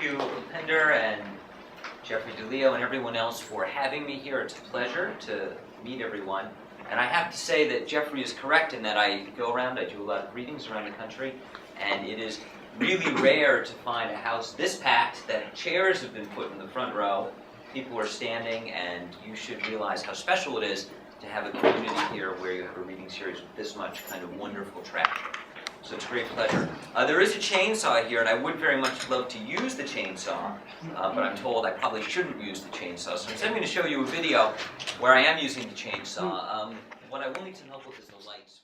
you, Pender and Jeffrey DeLeo and everyone else for having me here. It's a pleasure to meet everyone. And I have to say that Jeffrey is correct in that I go around, I do a lot of readings around the country, and it is really rare to find a house this packed that chairs have been put in the front row, people are standing, and you should realize how special it is to have a community here where you have a reading series with this much kind of wonderful track. So it's a great pleasure. There is a chainsaw here, and I would very much love to use the chainsaw, but I'm told I probably shouldn't use the chainsaw. So instead I'm going to show you a video where I am using the chainsaw. What I will need some help with is the lights.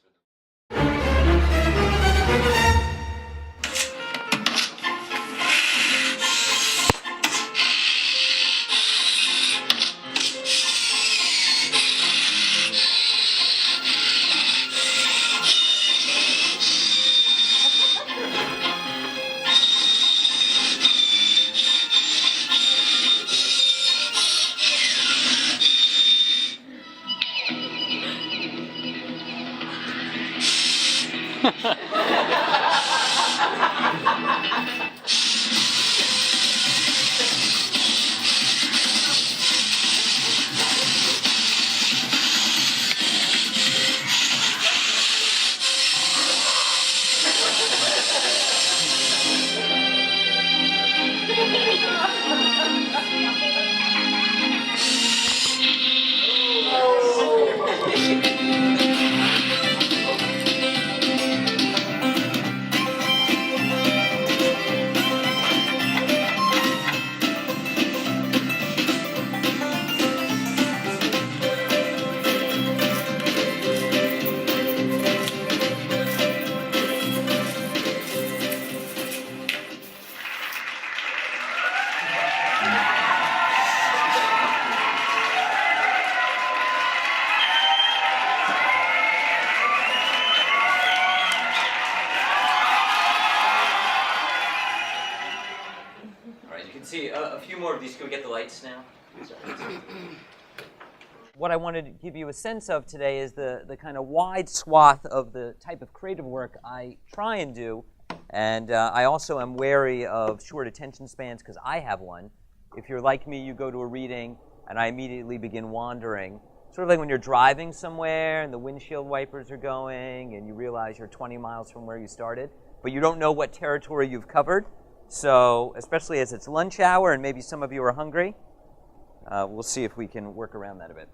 See a few more of these. Can we get the lights now? What I wanted to give you a sense of today is the kind of wide swath of the type of creative work I try and do. And I also am wary of short attention spans because I have one. If you're like me, you go to a reading and I immediately begin wandering. Sort of like when you're driving somewhere and the windshield wipers are going and you realize you're 20 miles from where you started, but you don't know what territory you've covered. So, especially as it's lunch hour and maybe some of you are hungry, we'll see if we can work around that a bit.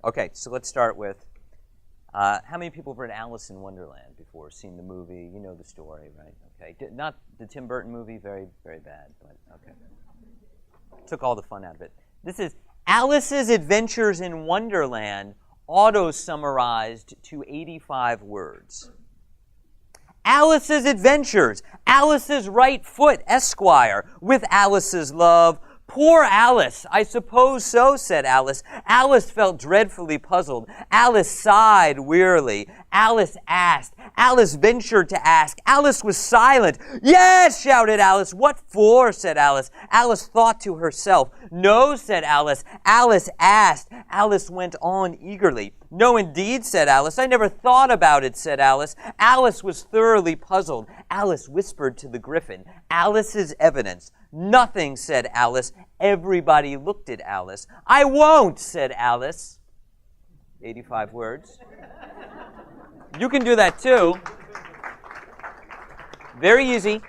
Okay, so let's start with, how many people have read Alice in Wonderland before, seen the movie? You know the story, right? Okay, not the Tim Burton movie, very, very bad, but okay. Took all the fun out of it. This is Alice's Adventures in Wonderland, auto-summarized to 85 words. Alice's adventures, Alice's right foot, Esquire, with Alice's love. Poor Alice, I suppose so, said Alice. Alice felt dreadfully puzzled. Alice sighed wearily. Alice asked. Alice ventured to ask. Alice was silent. Yes, shouted Alice. What for, said Alice. Alice thought to herself. No, said Alice. Alice asked. Alice went on eagerly. No, indeed, said Alice. I never thought about it, said Alice. Alice was thoroughly puzzled. Alice whispered to the Griffin. Alice's evidence. Nothing, said Alice. Everybody looked at Alice. I won't, said Alice. 85 words. You can do that too. Very easy.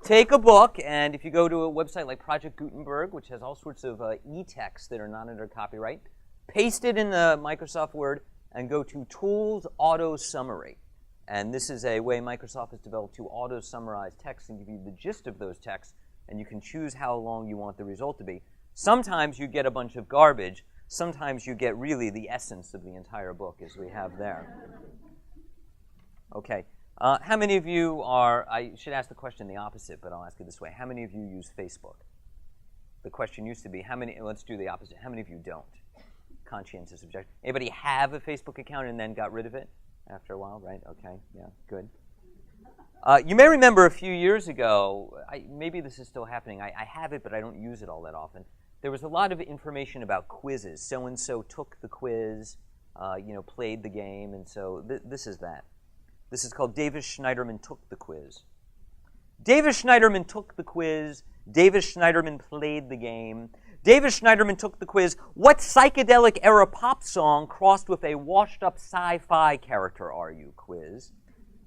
Take a book, and if you go to a website like Project Gutenberg, which has all sorts of e-texts that are not under copyright, paste it in the Microsoft Word and go to Tools Auto Summary. And this is a way Microsoft has developed to auto-summarize text and give you the gist of those texts, and you can choose how long you want the result to be. Sometimes you get a bunch of garbage. Sometimes you get really the essence of the entire book, as we have there. Okay. How many of you are, I should ask the question the opposite, but I'll ask it this way. How many of you use Facebook? The question used to be, how many, let's do the opposite. How many of you don't? Conscientious objection. Anybody have a Facebook account and then got rid of it after a while, right? Okay, yeah, good. You may remember a few years ago, maybe this is still happening, I have it, but I don't use it all that often. There was a lot of information about quizzes. So-and-so took the quiz, played the game, and so this is that. This is called Davis Schneiderman Took the Quiz. Davis Schneiderman took the quiz. Davis Schneiderman played the game. Davis Schneiderman took the quiz. What psychedelic era pop song crossed with a washed-up sci-fi character are you? Quiz.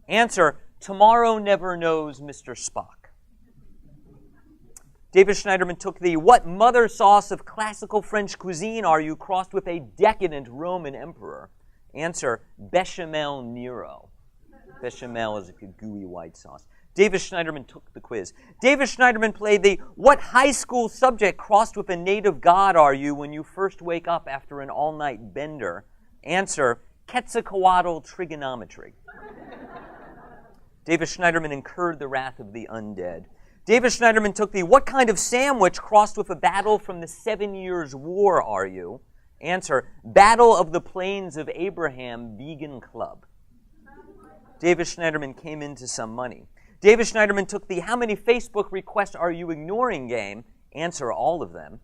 Answer, Tomorrow Never Knows Mr. Spock. Davis Schneiderman took the what mother sauce of classical French cuisine are you crossed with a decadent Roman emperor? Answer, Bechamel Nero. Bechamel is a gooey white sauce. Davis Schneiderman took the quiz. Davis Schneiderman played the what high school subject crossed with a native god are you when you first wake up after an all-night bender? Answer, Quetzalcoatl trigonometry. Davis Schneiderman incurred the wrath of the undead. Davis Schneiderman took the what kind of sandwich crossed with a battle from the 7 Years' War are you? Answer, Battle of the Plains of Abraham Vegan Club. Davis Schneiderman came into some money. Davis Schneiderman took the how many Facebook requests are you ignoring game? Answer, all of them.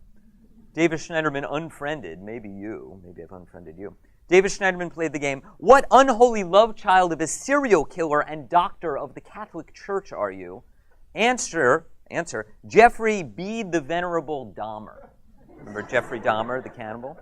Davis Schneiderman unfriended, maybe I've unfriended you. Davis Schneiderman played the game, what unholy love child of a serial killer and doctor of the Catholic Church are you? Answer, Jeffrey Bede the Venerable Dahmer. Remember Jeffrey Dahmer, the cannibal?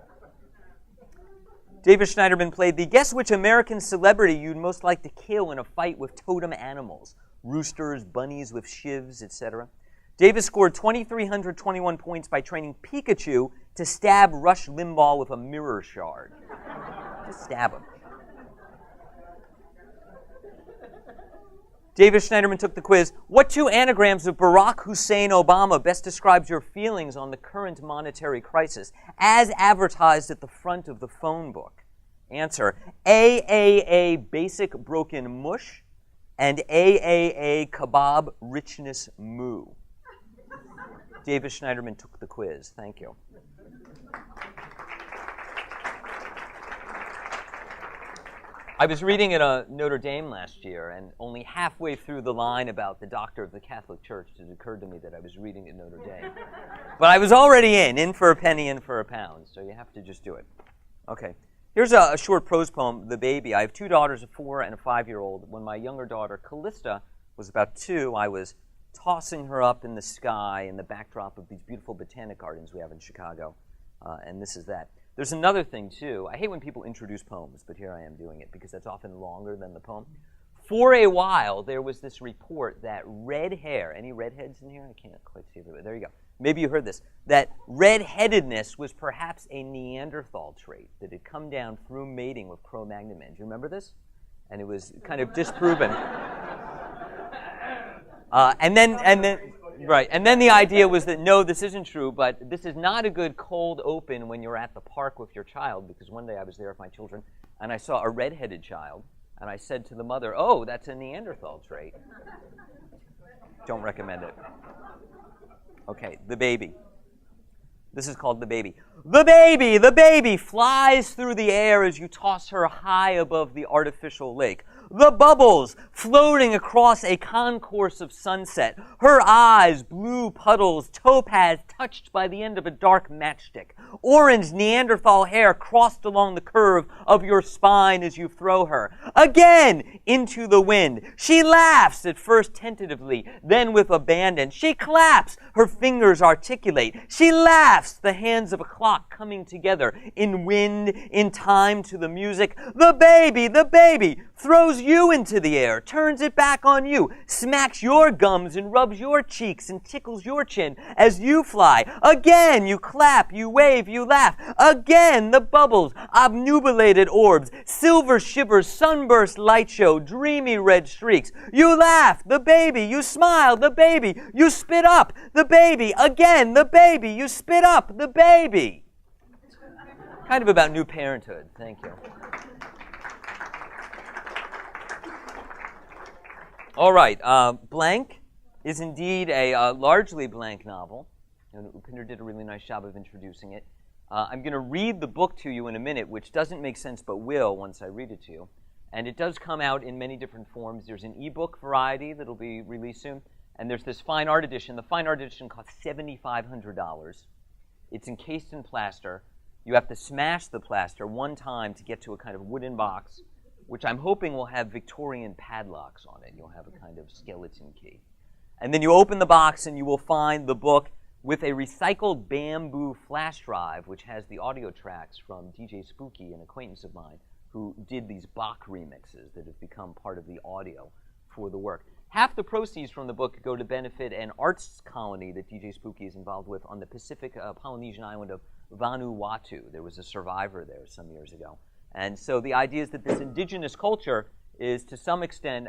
Davis Schneiderman played the guess which American celebrity you'd most like to kill in a fight with totem animals. Roosters, bunnies with shivs, etc. Davis scored 2,321 points by training Pikachu to stab Rush Limbaugh with a mirror shard. Just stab him. Davis Schneiderman took the quiz. What two anagrams of Barack Hussein Obama best describes your feelings on the current monetary crisis, as advertised at the front of the phone book? Answer, AAA Basic Broken Mush and AAA Kebab Richness Moo. Davis Schneiderman took the quiz. Thank you. I was reading at Notre Dame last year, and only halfway through the line about the doctor of the Catholic Church, it occurred to me that I was reading at Notre Dame. But I was already in for a penny, in for a pound, so you have to just do it. Okay, here's a short prose poem, The Baby. I have two daughters, a 4- and a 5-year-old. When my younger daughter, Callista, was about 2, I was tossing her up in the sky in the backdrop of these beautiful botanic gardens we have in Chicago, and this is that. There's another thing, too. I hate when people introduce poems, but here I am doing it because that's often longer than the poem. For a while, there was this report that red hair, any redheads in here? I can't quite see everybody. There you go. Maybe you heard this. That red-headedness was perhaps a Neanderthal trait that had come down through mating with Cro-Magnon men. Do you remember this? And it was kind of disproven. And then the idea was that, no, this isn't true, but this is not a good cold open when you're at the park with your child, because one day I was there with my children, and I saw a red-headed child, and I said to the mother, oh, that's a Neanderthal trait. Don't recommend it. Okay, The Baby. This is called The Baby. The baby flies through the air as you toss her high above the artificial lake. The bubbles floating across a concourse of sunset. Her eyes, blue puddles, topaz touched by the end of a dark matchstick. Orange Neanderthal hair crossed along the curve of your spine as you throw her. Again into the wind. She laughs, at first tentatively, then with abandon. She claps, her fingers articulate. She laughs, the hands of a clock coming together in wind, in time to the music. The baby throws you into the air, turns it back on you, smacks your gums and rubs your cheeks and tickles your chin as you fly. Again, you clap, you wave, you laugh. Again, the bubbles, obnubilated orbs, silver shivers, sunburst light show, dreamy red streaks. You laugh, the baby, you smile, the baby, you spit up, the baby, again, the baby, you spit up, the baby. Kind of about new parenthood. Thank you. All right, Blank is indeed a largely blank novel, and Upinder did a really nice job of introducing it. I'm going to read the book to you in a minute, which doesn't make sense but will once I read it to you. And it does come out in many different forms. There's an ebook variety that'll be released soon, and there's this fine art edition. The fine art edition costs $7,500. It's encased in plaster. You have to smash the plaster one time to get to a kind of wooden box which I'm hoping will have Victorian padlocks on it. You'll have a kind of skeleton key. And then you open the box and you will find the book with a recycled bamboo flash drive, which has the audio tracks from DJ Spooky, an acquaintance of mine, who did these Bach remixes that have become part of the audio for the work. Half the proceeds from the book go to benefit an arts colony that DJ Spooky is involved with on the Pacific Polynesian island of Vanuatu. There was a survivor there some years ago. And so the idea is that this indigenous culture is to some extent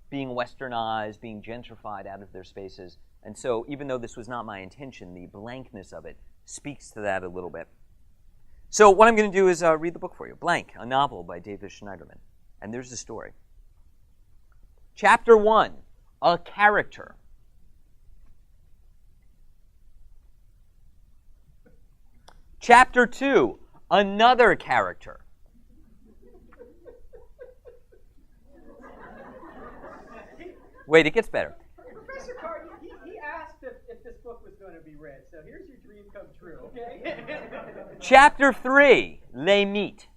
being westernized, being gentrified out of their spaces. And so even though this was not my intention, the blankness of it speaks to that a little bit. So what I'm going to do is read the book for you. Blank, a novel by David Schneiderman. And there's the story. Chapter 1, a character. Chapter 2, another character. Wait, it gets better. Professor Carr, he asked if this book was going to be read, so here's your dream come true, okay? Chapter 3, Les Meet.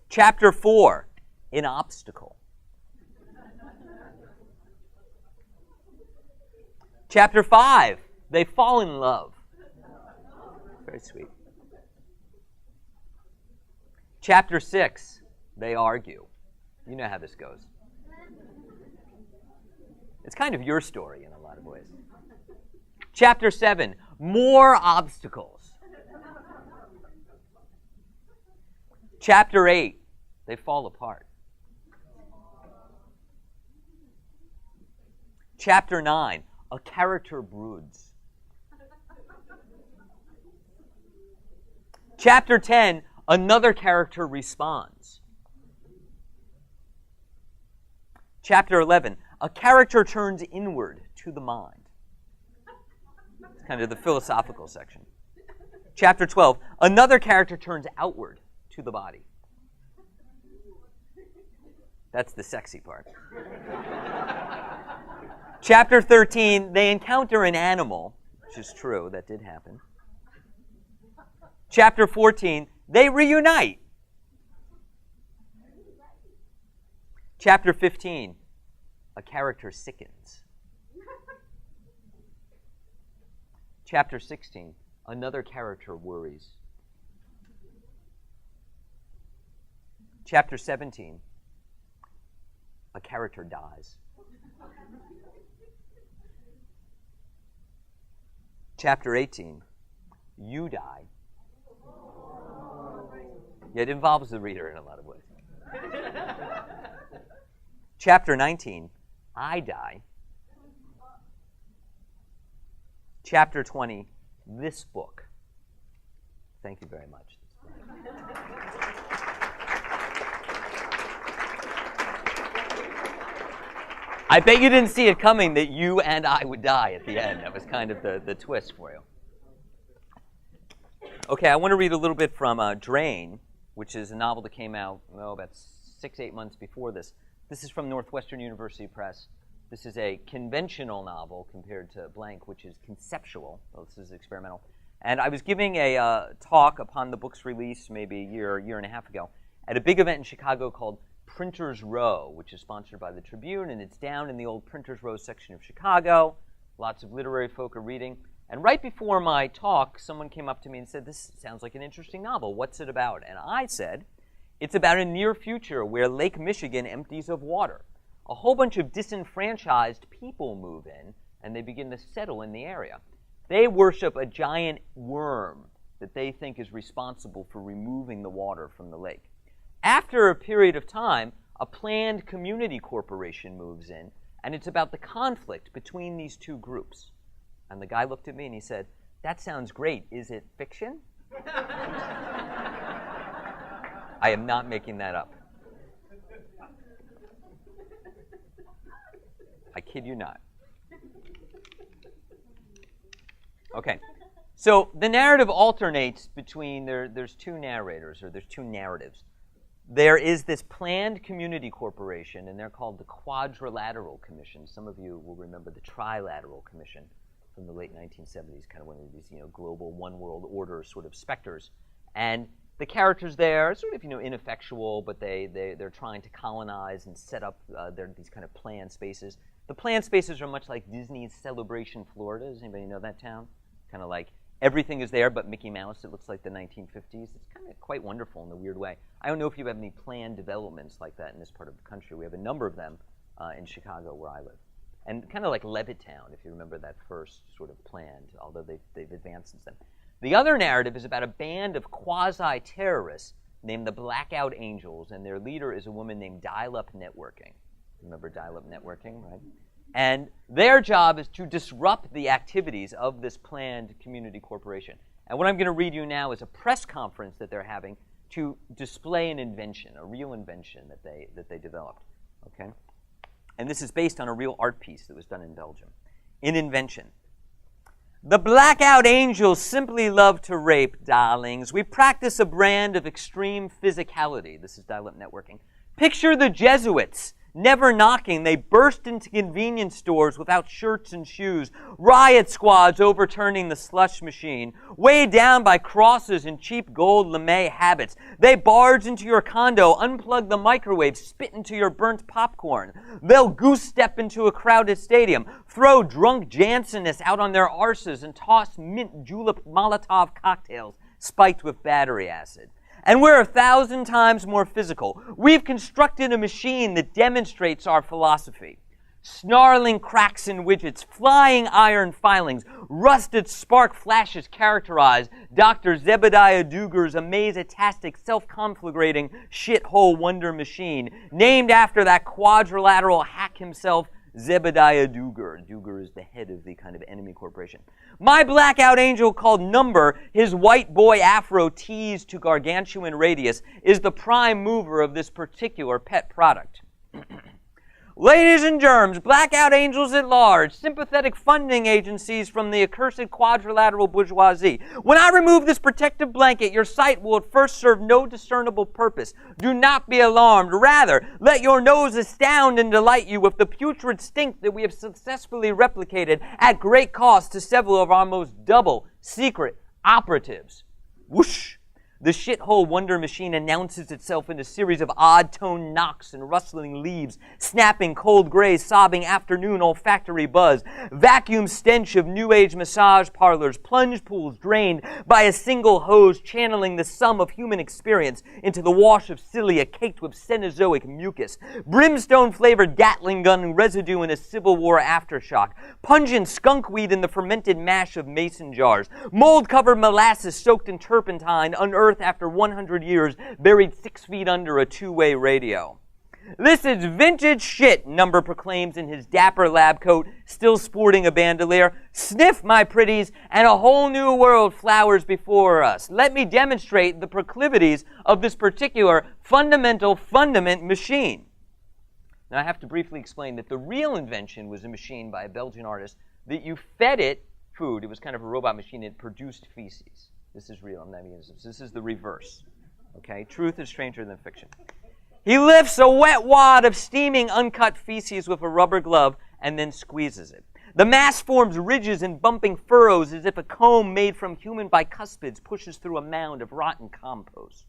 Chapter 4, an obstacle. Chapter 5, they fall in love. Very sweet. Chapter 6, they argue. You know how this goes. It's kind of your story in a lot of ways. Chapter 7, more obstacles. Chapter 8, they fall apart. Chapter 9, a character broods. Chapter 10, another character responds. Chapter 11, a character turns inward to the mind. It's kind of the philosophical section. Chapter 12, another character turns outward to the body. That's the sexy part. Chapter 13, they encounter an animal, which is true, that did happen. Chapter 14, they reunite. Chapter 15, a character sickens. Chapter 16, another character worries. Chapter 17, a character dies. Chapter 18, you die. Yeah, it involves the reader in a lot of ways. Chapter 19, I die. Chapter 20, this book. Thank you very much. I bet you didn't see it coming that you and I would die at the end. That was kind of the twist for you. Okay, I want to read a little bit from Drain, which is a novel that came out about 6-8 months before this. This is from Northwestern University Press. This is a conventional novel compared to Blank, which is conceptual. Well, this is experimental. And I was giving a talk upon the book's release maybe a year and a half ago at a big event in Chicago called Printers Row, which is sponsored by the Tribune, and it's down in the old Printers Row section of Chicago. Lots of literary folk are reading. And right before my talk, someone came up to me and said, "This sounds like an interesting novel. What's it about?" And I said, "It's about a near future where Lake Michigan empties of water. A whole bunch of disenfranchised people move in, and they begin to settle in the area. They worship a giant worm that they think is responsible for removing the water from the lake. After a period of time, a planned community corporation moves in, and it's about the conflict between these two groups." And the guy looked at me and he said, "That sounds great. Is it fiction?" I am not making that up. I kid you not. Okay, so the narrative alternates between, there's two narrators, or there's two narratives. There is this planned community corporation, and they're called the Quadrilateral Commission. Some of you will remember the Trilateral Commission from the late 1970s, kind of one of these, global one world order sort of specters. And The characters there are sort of, ineffectual, but they're trying to colonize and set up these kind of planned spaces. The planned spaces are much like Disney's Celebration, Florida. Does anybody know that town? Kind of like everything is there but Mickey Mouse. It looks like the 1950s. It's kind of quite wonderful in a weird way. I don't know if you have any planned developments like that in this part of the country. We have a number of them in Chicago where I live. And kind of like Levittown, if you remember that first sort of planned, although they've advanced since then. The other narrative is about a band of quasi-terrorists named the Blackout Angels, and their leader is a woman named Dial-Up Networking. Remember Dial-Up Networking, right? And their job is to disrupt the activities of this planned community corporation. And what I'm going to read you now is a press conference that they're having to display an invention, a real invention that they developed. Okay? And this is based on a real art piece that was done in Belgium. In invention. The Blackout Angels simply love to rape, darlings. We practice a brand of extreme physicality. This is dial-up networking. Picture the Jesuits. Never knocking, they burst into convenience stores without shirts and shoes, riot squads overturning the slush machine, weighed down by crosses and cheap gold lame habits. They barge into your condo, unplug the microwave, spit into your burnt popcorn. They'll goose step into a crowded stadium, throw drunk Jansenists out on their arses, and toss mint julep Molotov cocktails spiked with battery acid. And we're 1,000 times more physical. We've constructed a machine that demonstrates our philosophy. Snarling cracks in widgets, flying iron filings, rusted spark flashes characterize Dr. Zebediah Duger's amaze-tastic, self-conflagrating shithole wonder machine, named after that quadrilateral hack himself, Zebediah Duger. Duger is the head of the kind of enemy corporation. My Blackout Angel, called Number, his white boy afro teased to gargantuan radius, is the prime mover of this particular pet product. Ladies and germs, Blackout Angels at large, sympathetic funding agencies from the accursed quadrilateral bourgeoisie. When I remove this protective blanket, your sight will at first serve no discernible purpose. Do not be alarmed. Rather, let your nose astound and delight you with the putrid stink that we have successfully replicated at great cost to several of our most double secret operatives. Whoosh! The shithole wonder machine announces itself in a series of odd-toned knocks and rustling leaves, snapping cold gray, sobbing afternoon olfactory buzz, vacuum stench of new age massage parlors, plunge pools drained by a single hose channeling the sum of human experience into the wash of cilia caked with Cenozoic mucus, brimstone-flavored Gatling gun residue in a Civil War aftershock, pungent skunkweed in the fermented mash of mason jars, mold-covered molasses soaked in turpentine unearthed after 100 years, buried 6 feet under a two-way radio. This is vintage shit, Number proclaims in his dapper lab coat, still sporting a bandolier. Sniff, my pretties, and a whole new world flowers before us. Let me demonstrate the proclivities of this particular fundament machine. Now I have to briefly explain that the real invention was a machine by a Belgian artist that you fed it food. It was kind of a robot machine. It produced feces. This is real. I'm not even. This is the reverse. Okay? Truth is stranger than fiction. He lifts a wet wad of steaming uncut feces with a rubber glove and then squeezes it. The mass forms ridges and bumping furrows as if a comb made from human bicuspids pushes through a mound of rotten compost.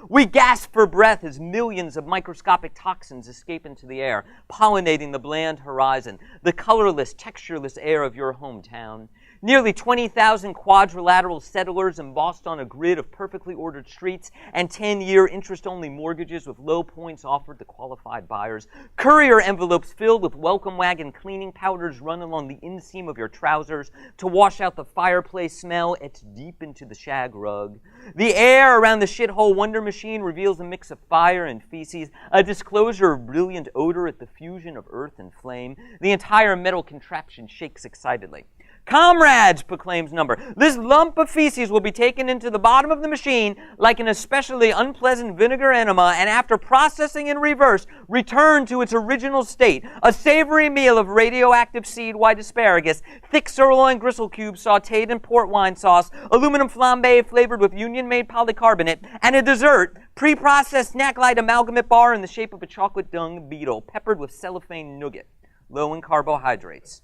We gasp for breath as millions of microscopic toxins escape into the air, pollinating the bland horizon, the colorless, textureless air of your hometown. Nearly 20,000 quadrilateral settlers embossed on a grid of perfectly ordered streets and 10-year interest-only mortgages with low points offered to qualified buyers. Courier envelopes filled with welcome wagon cleaning powders run along the inseam of your trousers to wash out the fireplace smell etched deep into the shag rug. The air around the shithole wonder machine reveals a mix of fire and feces, a disclosure of brilliant odor at the fusion of earth and flame. The entire metal contraption shakes excitedly. Comrades, proclaims Number, this lump of feces will be taken into the bottom of the machine like an especially unpleasant vinegar enema, and after processing in reverse, return to its original state, a savory meal of radioactive seed white asparagus, thick sirloin gristle cubes sautéed in port wine sauce, aluminum flambe flavored with union-made polycarbonate, and a dessert, pre-processed snack-light amalgamate bar in the shape of a chocolate dung beetle, peppered with cellophane nougat, low in carbohydrates.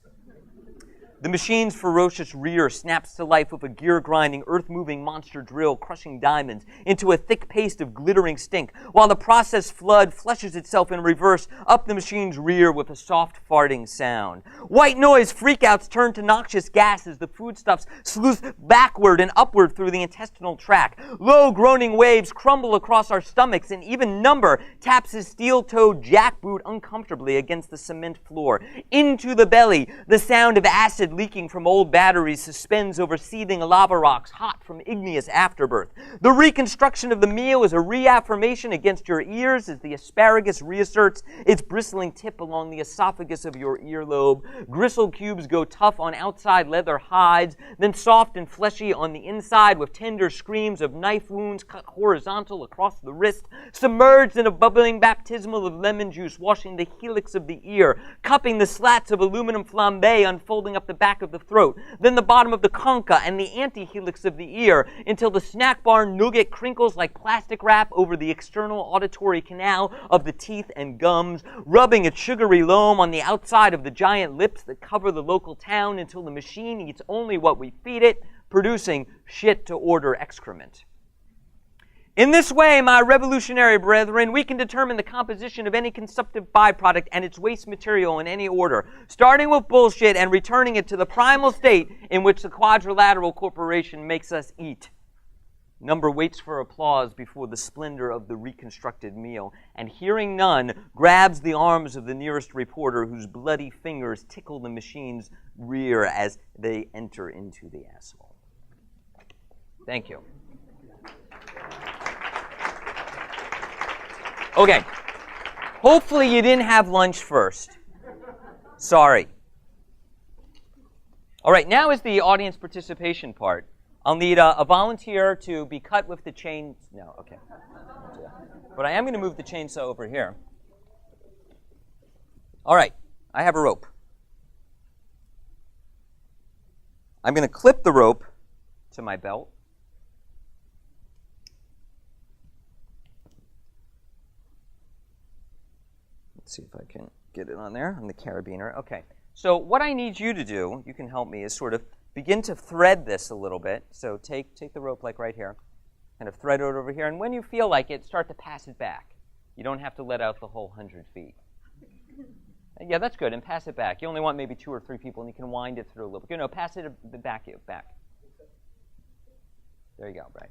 The machine's ferocious rear snaps to life with a gear-grinding, earth-moving monster drill, crushing diamonds into a thick paste of glittering stink, while the processed flood flushes itself in reverse up the machine's rear with a soft farting sound. White noise freakouts turn to noxious gas as the foodstuffs sleuth backward and upward through the intestinal tract. Low groaning waves crumble across our stomachs, and even Number taps his steel-toed jackboot uncomfortably against the cement floor. Into the belly, the sound of acid leaking from old batteries suspends over seething lava rocks hot from igneous afterbirth. The reconstruction of the meal is a reaffirmation against your ears as the asparagus reasserts its bristling tip along the esophagus of your earlobe. Gristle cubes go tough on outside leather hides, then soft and fleshy on the inside with tender screams of knife wounds cut horizontal across the wrist, submerged in a bubbling baptismal of lemon juice washing the helix of the ear, cupping the slats of aluminum flambe unfolding up the back of the throat, then the bottom of the concha and the anti-helix of the ear, until the snack bar nougat crinkles like plastic wrap over the external auditory canal of the teeth and gums, rubbing its sugary loam on the outside of the giant lips that cover the local town until the machine eats only what we feed it, producing shit-to-order excrement. In this way, my revolutionary brethren, we can determine the composition of any consumptive byproduct and its waste material in any order, starting with bullshit and returning it to the primal state in which the quadrilateral corporation makes us eat. Number waits for applause before the splendor of the reconstructed meal, and hearing none, grabs the arms of the nearest reporter whose bloody fingers tickle the machine's rear as they enter into the asshole. Thank you. Okay, hopefully you didn't have lunch first. Sorry. All right, now is the audience participation part. I'll need a volunteer to be cut with the chain. No, okay. But I am going to move the chainsaw over here. All right, I have a rope. I'm going to clip the rope to my belt. Let's see if I can get it on there, on the carabiner. Okay, so what I need you to do, you can help me, is sort of begin to thread this a little bit. So take the rope like right here, kind of thread it over here, and when you feel like it, start to pass it back. You don't have to let out the whole 100 feet. Yeah, that's good, and pass it back. You only want maybe 2 or 3 people, and you can wind it through a little bit. You know, pass it back. There you go, right.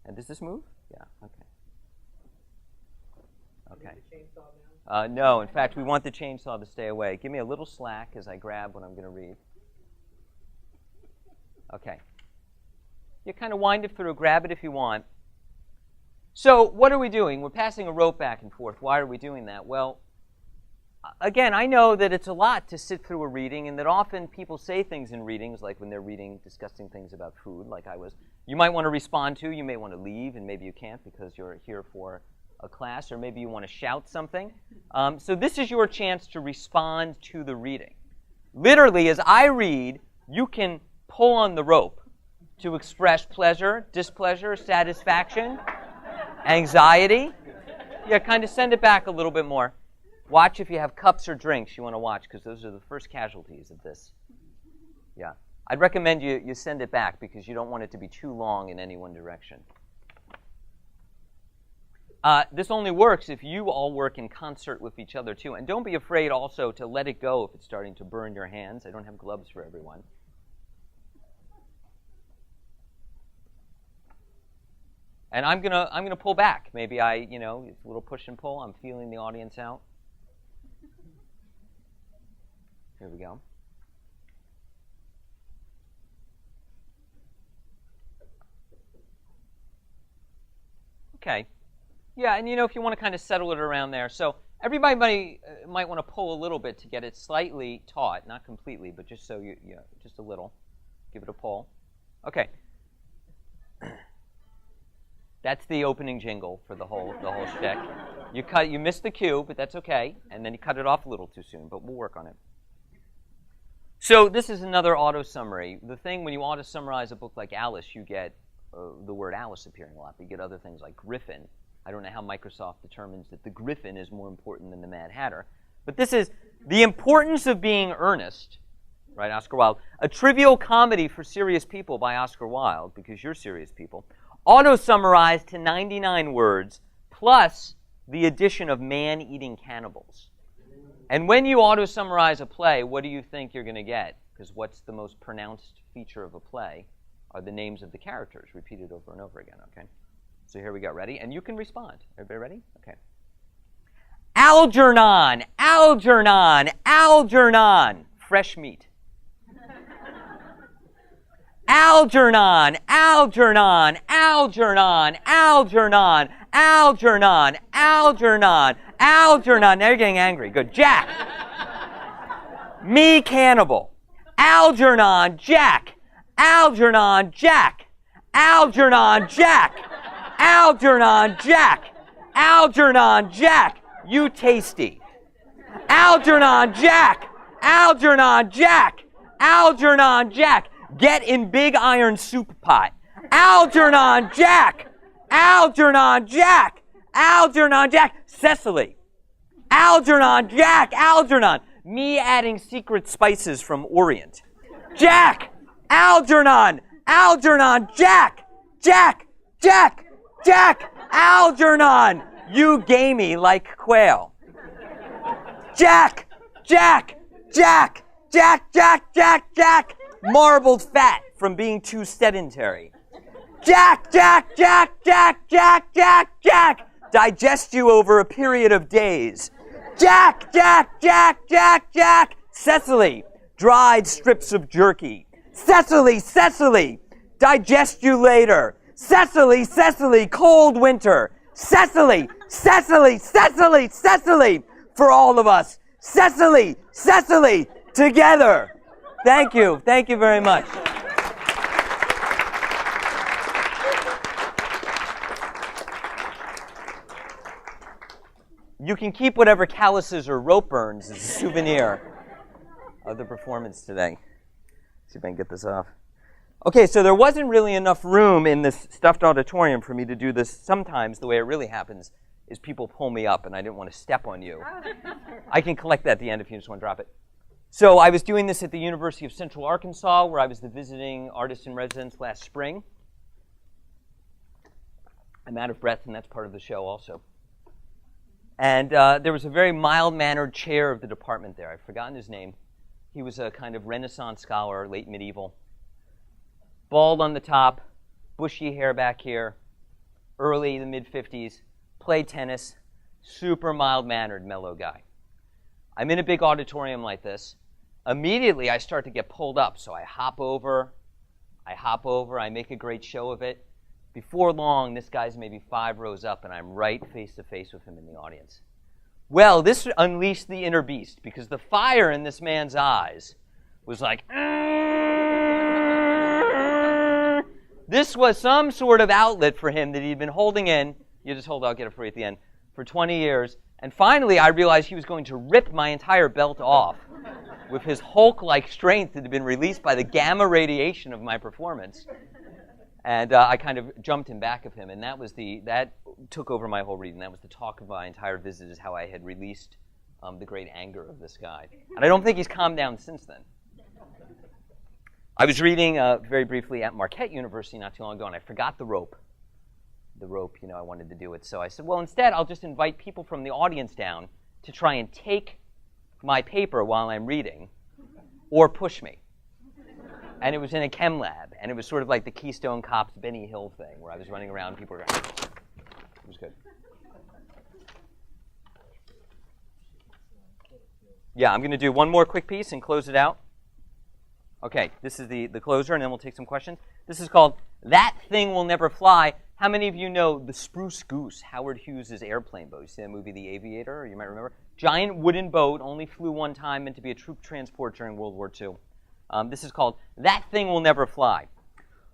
And does this move? Yeah, okay. Okay. No, in fact, we want the chainsaw to stay away. Give me a little slack as I grab what I'm going to read. Okay. You kind of wind it through, grab it if you want. So what are we doing? We're passing a rope back and forth. Why are we doing that? Well, again, I know that it's a lot to sit through a reading, and that often people say things in readings, like when they're reading disgusting things about food, like I was. You might want to respond to, you may want to leave, and maybe you can't because you're here for a class, or maybe you want to shout something. So this is your chance to respond to the reading. Literally, as I read, you can pull on the rope to express pleasure, displeasure, satisfaction, anxiety. Yeah, kind of send it back a little bit more. Watch if you have cups or drinks you want to watch, because those are the first casualties of this. Yeah. I'd recommend you send it back because you don't want it to be too long in any one direction. This only works if you all work in concert with each other, too. And don't be afraid also to let it go if it's starting to burn your hands. I don't have gloves for everyone. And I'm gonna pull back. Maybe it's a little push and pull. I'm feeling the audience out. Here we go. Okay. Yeah, and if you want to kind of settle it around there. So everybody might want to pull a little bit to get it slightly taut, not completely, but just so just a little. Give it a pull. Okay. That's the opening jingle for the whole shtick. You missed the cue, but that's okay. And then you cut it off a little too soon, but we'll work on it. So this is another auto summary. The thing when you auto summarize a book like Alice, you get the word Alice appearing a lot, but you get other things like Griffin. I don't know how Microsoft determines that the Griffin is more important than the Mad Hatter. But this is the importance of being earnest right? Oscar Wilde. A trivial comedy for serious people by Oscar Wilde, because you're serious people, auto-summarized to 99 words, plus the addition of man-eating cannibals. And when you auto-summarize a play, what do you think you're going to get? Because what's the most pronounced feature of a play are the names of the characters repeated over and over again, okay? So here we go, ready? And you can respond. Everybody ready? Okay. Algernon, Algernon, Algernon. Fresh meat. Algernon, Algernon, Algernon, Algernon, Algernon, Algernon, Algernon. Now you're getting angry. Good. Jack. Me cannibal. Algernon, Jack. Algernon, Jack. Algernon, Jack. Algernon, Jack. Algernon, Jack. You tasty. Algernon, Jack. Algernon, Jack. Algernon, Jack. Get in big iron soup pot. Algernon, Jack. Algernon, Jack. Algernon, Jack. Cecily. Algernon, Jack. Algernon. Me adding secret spices from Orient. Jack. Algernon. Algernon, Jack. Jack. Jack. Jack. Algernon. You gamey like quail. Jack. Jack. Jack. Jack. Jack. Jack. Jack. Marbled fat from being too sedentary. Jack, Jack, Jack, Jack, Jack, Jack, Jack. Digest you over a period of days. Jack, Jack, Jack, Jack, Jack. Cecily, dried strips of jerky. Cecily, Cecily, digest you later. Cecily, Cecily, cold winter. Cecily, Cecily, Cecily, Cecily, for all of us. Cecily, Cecily, together. Thank you. Thank you very much. You can keep whatever calluses or rope burns as a souvenir of the performance today. See if I can get this off. Okay, so there wasn't really enough room in this stuffed auditorium for me to do this. Sometimes the way it really happens is people pull me up and I didn't want to step on you. I can collect that at the end if you just want to drop it. So I was doing this at the University of Central Arkansas, where I was the visiting artist in residence last spring. I'm out of breath, and that's part of the show also. And there was a very mild-mannered chair of the department there. I've forgotten his name. He was a kind of Renaissance scholar, late medieval. Bald on the top, bushy hair back here, early the mid-50s, played tennis, super mild-mannered, mellow guy. I'm in a big auditorium like this. Immediately, I start to get pulled up, so I hop over, I make a great show of it. Before long, this guy's maybe 5 rows up, and I'm right face-to-face with him in the audience. Well, this unleashed the inner beast, because the fire in this man's eyes was like, this was some sort of outlet for him that he'd been holding in. You just hold, I'll get it for you at the end, for 20 years. And finally, I realized he was going to rip my entire belt off with his Hulk-like strength that had been released by the gamma radiation of my performance. And I kind of jumped in back of him, and that took over my whole reading. That was the talk of my entire visit, is how I had released the great anger of this guy. And I don't think he's calmed down since then. I was reading very briefly at Marquette University not too long ago, and I forgot the rope. I wanted to do it. So I said, well, instead, I'll just invite people from the audience down to try and take my paper while I'm reading, or push me. And it was in a chem lab, and it was sort of like the Keystone Cops Benny Hill thing, where I was running around, people were going, it was good. Yeah, I'm going to do one more quick piece and close it out. Okay, this is the closer, and then we'll take some questions. This is called That Thing Will Never Fly. How many of you know The Spruce Goose, Howard Hughes' airplane boat? You see that movie, The Aviator? You might remember. Giant wooden boat, only flew one time, meant to be a troop transport during World War II. This is called That Thing Will Never Fly.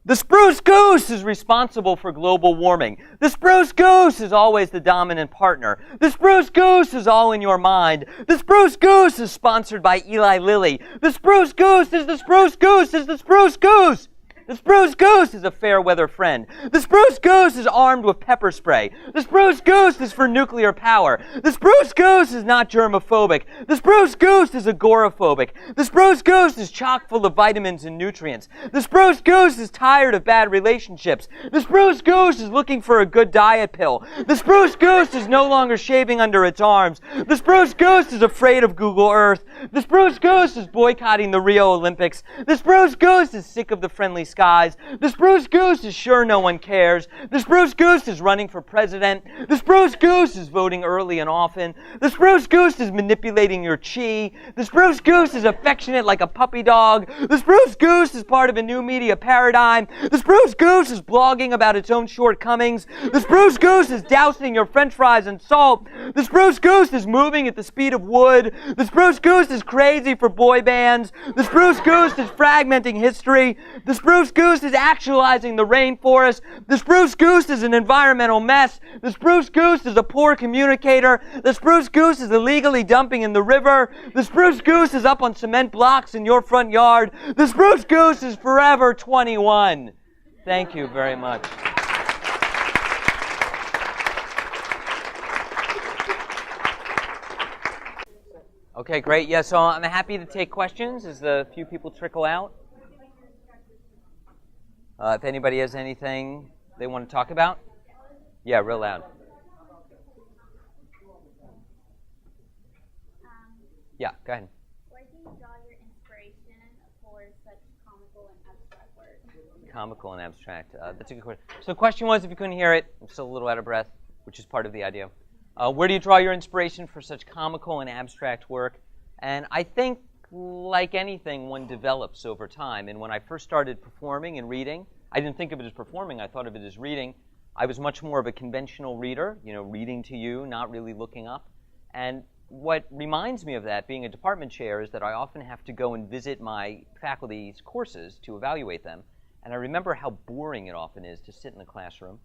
The spruce goose is responsible for global warming. The spruce goose is always the dominant partner. The spruce goose is all in your mind. The spruce goose is sponsored by Eli Lilly. The spruce goose is the spruce goose is the spruce goose. The spruce goose is a fair weather friend. The spruce goose is armed with pepper spray. The spruce goose is for nuclear power. The spruce goose is not germophobic. The spruce goose is agoraphobic. The spruce goose is chock full of vitamins and nutrients. The spruce goose is tired of bad relationships. The spruce goose is looking for a good diet pill. The spruce goose is no longer shaving under its arms. The spruce goose is afraid of Google Earth. The spruce goose is boycotting the Rio Olympics. The spruce goose is sick of the friendly skies. The spruce goose is sure no one cares. The spruce goose is running for president. The spruce goose is voting early and often. The spruce goose is manipulating your chi. The spruce goose is affectionate like a puppy dog. The spruce goose is part of a new media paradigm. The spruce goose is blogging about its own shortcomings. The spruce goose is dousing your french fries in salt. The spruce goose is moving at the speed of wood. The spruce goose is crazy for boy bands. The spruce goose is fragmenting history. The spruce goose is actualizing the rainforest. The spruce goose is an environmental mess. The spruce goose is a poor communicator. The spruce goose is illegally dumping in the river. The spruce goose is up on cement blocks in your front yard. The spruce goose is forever 21. Thank you very much. Okay, great. Yeah, so I'm happy to take questions as the few people trickle out. If anybody has anything they want to talk about. Yeah, real loud. Yeah, go ahead. Where do you draw your inspiration for such comical and abstract work? Comical and abstract. That's a good question. So the question was, if you couldn't hear it, I'm still a little out of breath, which is part of the idea. Where do you draw your inspiration for such comical and abstract work? And I think, like anything, one develops over time. And when I first started performing and reading, I didn't think of it as performing. I thought of it as reading. I was much more of a conventional reader, reading to you, not really looking up. And what reminds me of that, being a department chair, is that I often have to go and visit my faculty's courses to evaluate them. And I remember how boring it often is to sit in the classroom.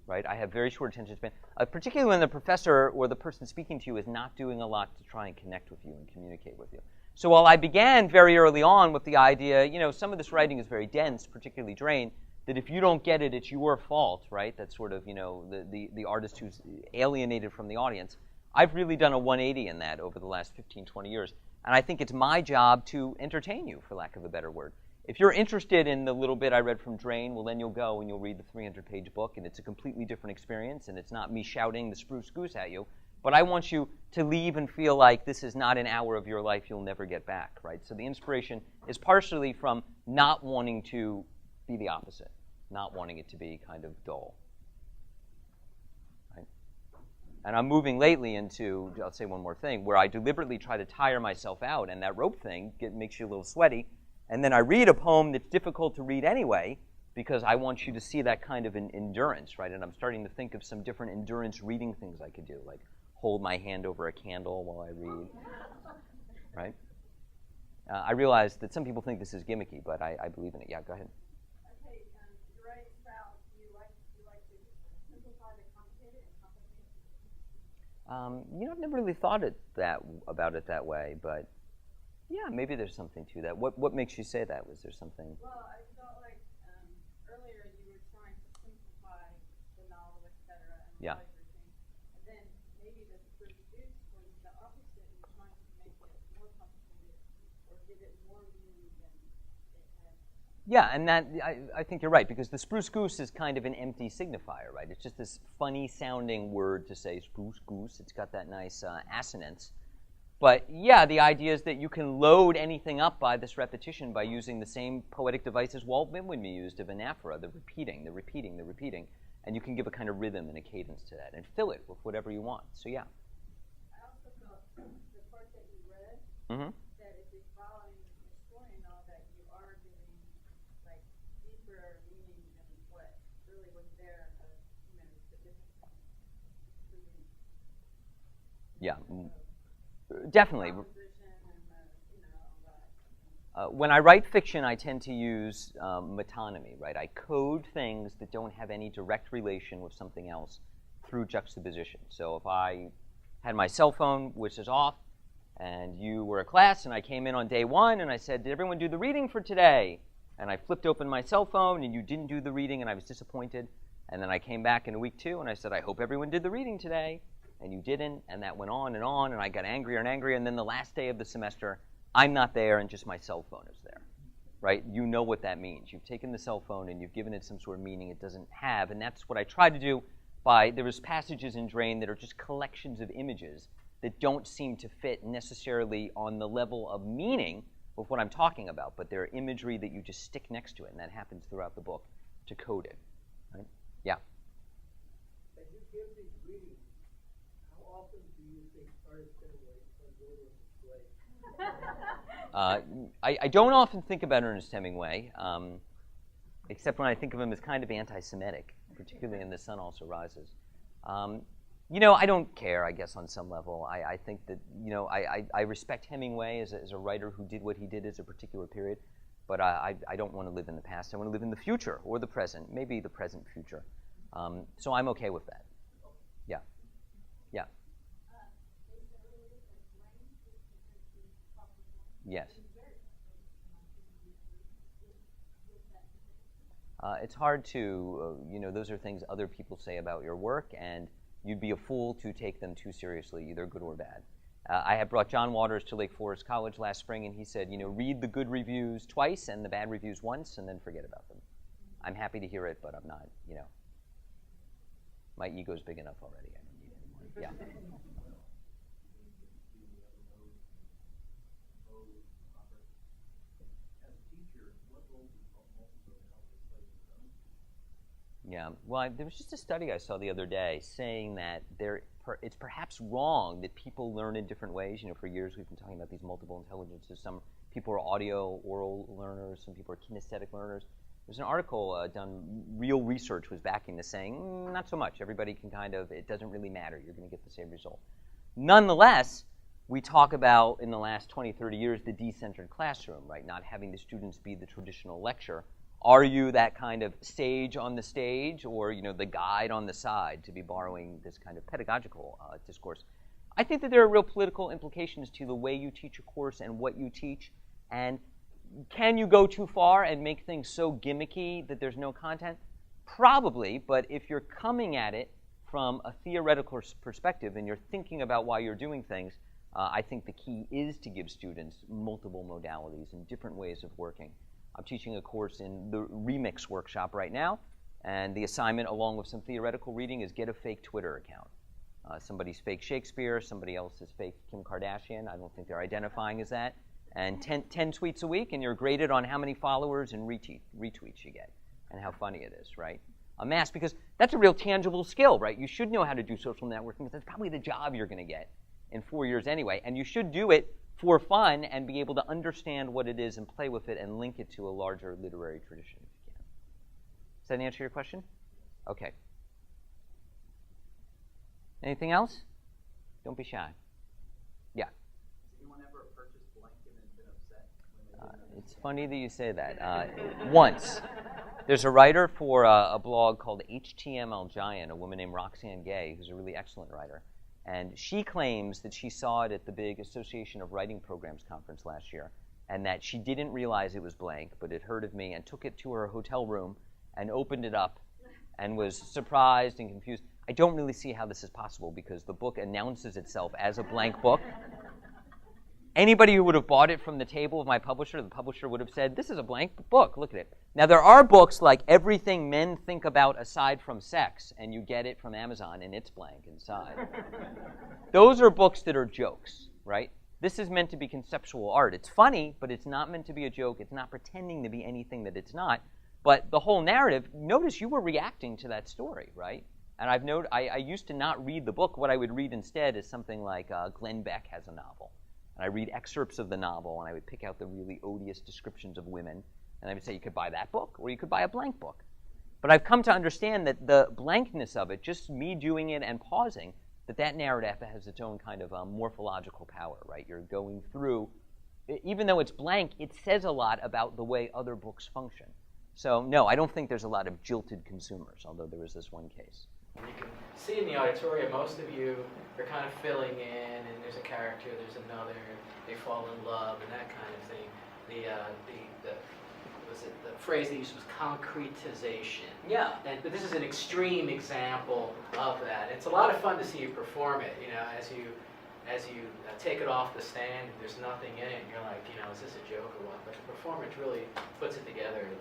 Right? I have very short attention span, particularly when the professor or the person speaking to you is not doing a lot to try and connect with you and communicate with you. So while I began very early on with the idea, some of this writing is very dense, particularly Drain, that if you don't get it, it's your fault, right? That's sort of, the artist who's alienated from the audience. I've really done a 180 in that over the last 15, 20 years. And I think it's my job to entertain you, for lack of a better word. If you're interested in the little bit I read from Drain, well, then you'll go and you'll read the 300-page book, and it's a completely different experience, and it's not me shouting the spruce goose at you. But I want you to leave and feel like this is not an hour of your life you'll never get back, right? So the inspiration is partially from not wanting to be the opposite, not wanting it to be kind of dull. Right? And I'm moving lately into, I'll say one more thing, where I deliberately try to tire myself out, and that rope thing makes you a little sweaty. And then I read a poem that's difficult to read anyway, because I want you to see that kind of an endurance, right? And I'm starting to think of some different endurance reading things I could do, like hold my hand over a candle while I read, right? I realize that some people think this is gimmicky, but I believe in it. Yeah, go ahead. Okay, your writing style, do you like to simplify the complicated and complicate? I've never really thought about it that way, but yeah, maybe there's something to that. What makes you say that? Was there something? Well, I felt like earlier you were trying to simplify the novel, etc. Yeah. And then maybe the spruce goose was the opposite. You're trying to make it more complicated or give it more meaning than it had. Yeah, and that I think you're right, because the spruce goose is kind of an empty signifier, right? It's just this funny-sounding word to say spruce goose. It's got that nice assonance. But yeah, the idea is that you can load anything up by this repetition by using the same poetic devices Walt Whitman used of anaphora, the repeating, and you can give a kind of rhythm and a cadence to that and fill it with whatever you want. So yeah. I also felt the part that you read, that if you're following the story and all that, you are giving like deeper meaning than what really was there, the difference. Yeah. Definitely. When I write fiction, I tend to use metonymy, right? I code things that don't have any direct relation with something else through juxtaposition. So if I had my cell phone, which is off, and you were a class, and I came in on day one, and I said, did everyone do the reading for today? and I flipped open my cell phone, and you didn't do the reading, and I was disappointed. And then I came back in week 2, and I said, I hope everyone did the reading today. And you didn't, and that went on, and I got angrier and angrier. And then the last day of the semester, I'm not there, and just my cell phone is there, right? You know what that means. You've taken the cell phone, and you've given it some sort of meaning it doesn't have. And that's what I tried to do there was passages in Drain that are just collections of images that don't seem to fit necessarily on the level of meaning of what I'm talking about, but they're imagery that you just stick next to it, and that happens throughout the book to code it. Right? Yeah? As you give these readings, how often do you think artists get away from Ernest Hemingway? I don't often think about Ernest Hemingway, except when I think of him as kind of anti-Semitic, particularly in The Sun Also Rises. I don't care, I guess, on some level. I think that, I respect Hemingway as a writer who did what he did as a particular period, but I don't want to live in the past. I want to live in the future or the present, maybe the present future. So I'm okay with that. Yeah. Yeah. Yes. It's hard to, those are things other people say about your work, and you'd be a fool to take them too seriously, either good or bad. I had brought John Waters to Lake Forest College last spring, and he said, read the good reviews twice and the bad reviews once, and then forget about them. I'm happy to hear it, but I'm not, my ego's big enough already. I don't need it anymore. Yeah. Yeah, well, there was just a study I saw the other day saying that it's perhaps wrong that people learn in different ways. For years we've been talking about these multiple intelligences. Some people are audio, oral learners. Some people are kinesthetic learners. There's an article done, real research was backing this, saying, not so much. Everybody can it doesn't really matter. You're going to get the same result. Nonetheless, we talk about, in the last 20, 30 years, the decentered classroom, right? Not having the students be the traditional lecture. Are you that kind of sage on the stage, or the guide on the side, to be borrowing this kind of pedagogical discourse? I think that there are real political implications to the way you teach a course and what you teach, and can you go too far and make things so gimmicky that there's no content? Probably, but if you're coming at it from a theoretical perspective and you're thinking about why you're doing things, I think the key is to give students multiple modalities and different ways of working. I'm teaching a course in the Remix workshop right now, and the assignment, along with some theoretical reading, is get a fake Twitter account. Somebody's fake Shakespeare, somebody else is fake Kim Kardashian. I don't think they're identifying as that. And 10 tweets a week, and you're graded on how many followers and retweets you get and how funny it is, right? Amass, because that's a real tangible skill, right? You should know how to do social networking, because that's probably the job you're going to get in 4 years anyway. And you should do it for fun and be able to understand what it is and play with it and link it to a larger literary tradition if you can. Does that answer your question? Okay. Anything else? Don't be shy. Yeah. Has anyone ever purchased blank and then been upset? It's funny that you say that. Once. There's a writer for a blog called HTML Giant, a woman named Roxanne Gay, who's a really excellent writer. And she claims that she saw it at the big Association of Writing Programs conference last year, and that she didn't realize it was blank, but had heard of me and took it to her hotel room and opened it up and was surprised and confused. I don't really see how this is possible, because the book announces itself as a blank book. Anybody who would have bought it from the table of my publisher, the publisher would have said, this is a blank book, look at it. Now, there are books like Everything Men Think About Aside from Sex, and you get it from Amazon, and it's blank inside. Those are books that are jokes, right? This is meant to be conceptual art. It's funny, but it's not meant to be a joke. It's not pretending to be anything that it's not. But the whole narrative, notice you were reacting to that story, right? And I used to not read the book. What I would read instead is something like Glenn Beck has a novel. And I read excerpts of the novel, and I would pick out the really odious descriptions of women, and I would say you could buy that book, or you could buy a blank book. But I've come to understand that the blankness of it, just me doing it and pausing, that narrative has its own kind of morphological power, right? You're going through, even though it's blank, it says a lot about the way other books function. So no, I don't think there's a lot of jilted consumers, although there is this one case. You can see in the auditorium, most of you are kind of filling in, and there's a character, there's another, they fall in love, and that kind of thing. The the phrase they used was concretization. Yeah. But this is an extreme example of that. It's a lot of fun to see you perform it, as you take it off the stand, there's nothing in it, and you're like, is this a joke or what? But the performance really puts it together. And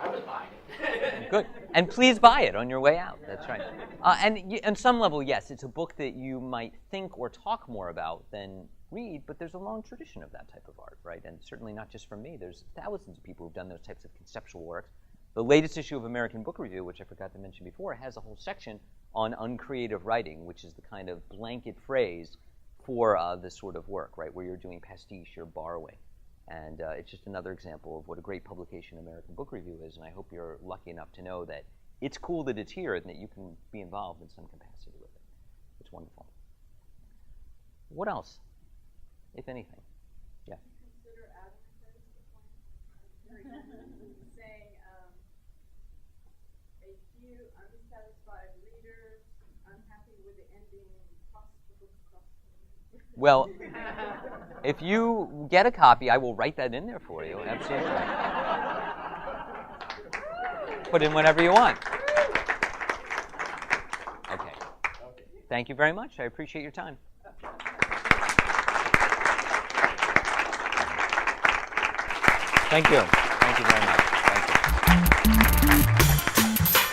I was buying it. Good. And please buy it on your way out. That's right. And on some level, yes, it's a book that you might think or talk more about than read, but there's a long tradition of that type of art, right? And certainly not just from me. There's thousands of people who've done those types of conceptual works. The latest issue of American Book Review, which I forgot to mention before, has a whole section on uncreative writing, which is the kind of blanket phrase for this sort of work, right, where you're doing pastiche or borrowing. And it's just another example of what a great publication American Book Review is, and I hope you're lucky enough to know that it's cool that it's here and that you can be involved in some capacity with it. It's wonderful. What else, if anything? Yeah. Consider adding this to the point. Saying a few unsatisfied readers, unhappy with the ending, toss the book across the room. Well, if you get a copy, I will write that in there for you. Absolutely. Put in whatever you want. Okay. Thank you very much. I appreciate your time. Thank you. Thank you very much. Thank you.